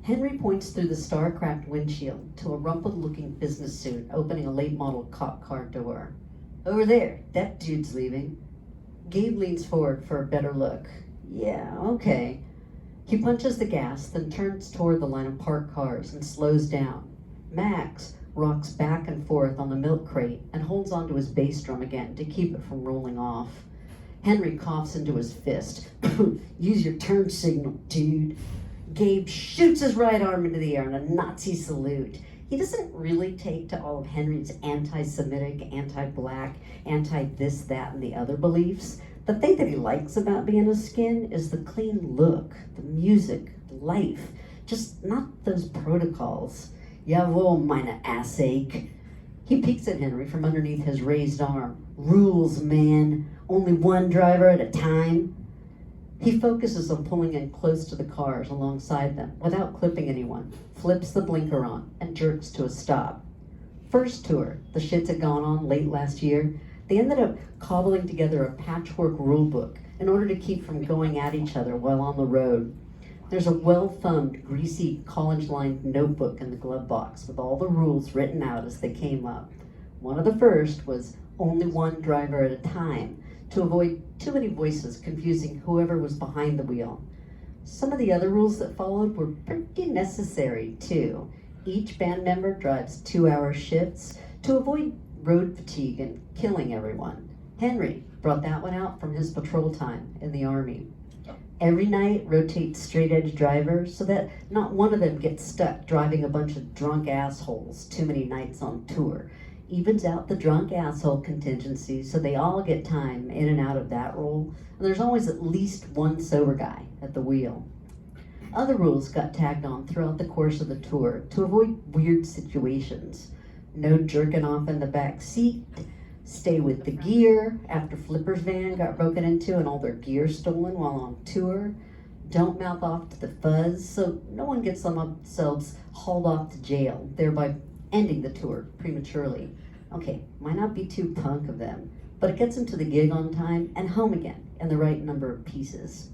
Henry points through the star-cracked windshield to a rumpled-looking business suit opening a late-model cop car door. Over there, that dude's leaving. Gabe leans forward for a better look. Yeah, okay. He punches the gas, then turns toward the line of parked cars and slows down. Max rocks back and forth on the milk crate and holds onto his bass drum again to keep it from rolling off. Henry coughs into his fist. Use your turn signal, dude. Gabe shoots his right arm into the air in a Nazi salute. He doesn't really take to all of Henry's anti-Semitic, anti-black, anti-this, that, and the other beliefs. The thing that he likes about being a skin is the clean look, the music, the life, just not those protocols. Jawohl, meine Assache. He peeks at Henry from underneath his raised arm. Rules, man. Only one driver at a time. He focuses on pulling in close to the cars alongside them without clipping anyone, flips the blinker on, and jerks to a stop. First tour, the shits had gone on late last year. They ended up cobbling together a patchwork rule book in order to keep from going at each other while on the road. There's a well-thumbed, greasy, college-lined notebook in the glove box with all the rules written out as they came up. One of the first was only one driver at a time, to avoid too many voices confusing whoever was behind the wheel. Some of the other rules that followed were pretty necessary, too. Each band member drives 2-hour shifts to avoid road fatigue and killing everyone. Henry brought that one out from his patrol time in the Army. Every night, rotate straight-edge drivers so that not one of them gets stuck driving a bunch of drunk assholes too many nights on tour. Evens out the drunk asshole contingency so they all get time in and out of that role, and there's always at least one sober guy at the wheel. Other rules got tagged on throughout the course of the tour to avoid weird situations. No jerking off in the back seat, stay with the gear after Flipper's van got broken into and all their gear stolen while on tour. Don't mouth off to the fuzz so no one gets themselves hauled off to jail, thereby ending the tour prematurely. Okay, might not be too punk of them, but it gets them to the gig on time and home again in the right number of pieces.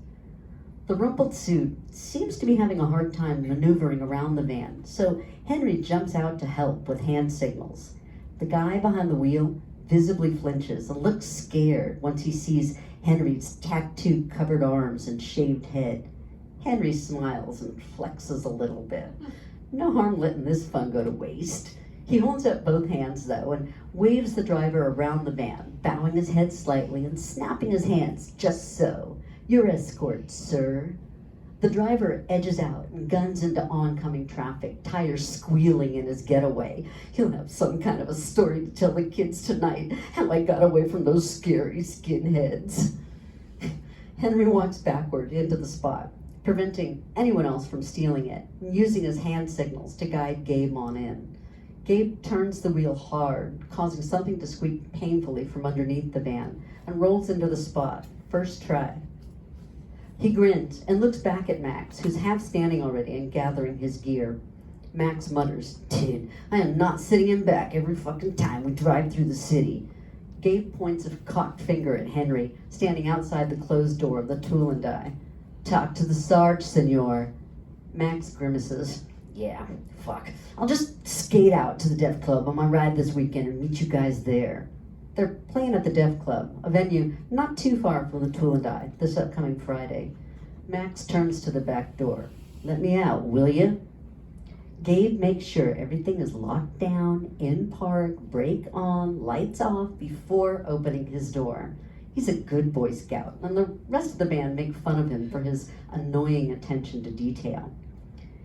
The rumpled suit seems to be having a hard time maneuvering around the van, so Henry jumps out to help with hand signals. The guy behind the wheel visibly flinches and looks scared once he sees Henry's tattoo-covered arms and shaved head. Henry smiles and flexes a little bit. No harm letting this fun go to waste. He holds up both hands, though, and waves the driver around the van, bowing his head slightly and snapping his hands, just so. Your escort, sir. The driver edges out and guns into oncoming traffic, tires squealing in his getaway. He'll have some kind of a story to tell the kids tonight, how I got away from those scary skinheads. Henry walks backward into the spot, preventing anyone else from stealing it, and using his hand signals to guide Gabe on in. Gabe turns the wheel hard, causing something to squeak painfully from underneath the van, and rolls into the spot, first try. He grins and looks back at Max, who's half standing already and gathering his gear. Max mutters, "Dude, I am not sitting in back every fucking time we drive through the city." Gabe points a cocked finger at Henry, standing outside the closed door of the tool and die. "Talk to the Sarge, senor." Max grimaces. "Yeah, fuck. I'll just skate out to the Deaf Club on my ride this weekend and meet you guys there." They're playing at the Deaf Club, a venue not too far from the Tool and Die, this upcoming Friday. Max turns to the back door. "Let me out, will you?" Gabe makes sure everything is locked down, in park, brake on, lights off before opening his door. He's a good Boy Scout, and the rest of the band make fun of him for his annoying attention to detail.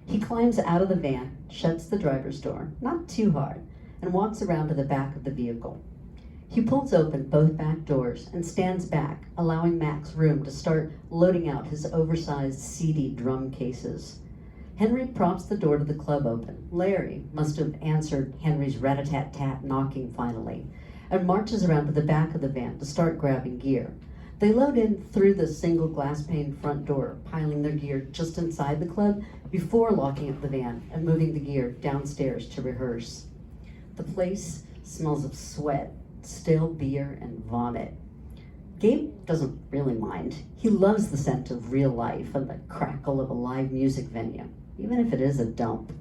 He climbs out of the van, shuts the driver's door, not too hard, and walks around to the back of the vehicle. He pulls open both back doors and stands back, allowing Max room to start loading out his oversized CD drum cases. Henry props the door to the club open. Larry must have answered Henry's rat-a-tat-tat knocking finally, and marches around to the back of the van to start grabbing gear. They load in through the single glass-pane front door, piling their gear just inside the club before locking up the van and moving the gear downstairs to rehearse. The place smells of sweat, stale beer, and vomit. Gabe doesn't really mind. He loves the scent of real life and the crackle of a live music venue, even if it is a dump.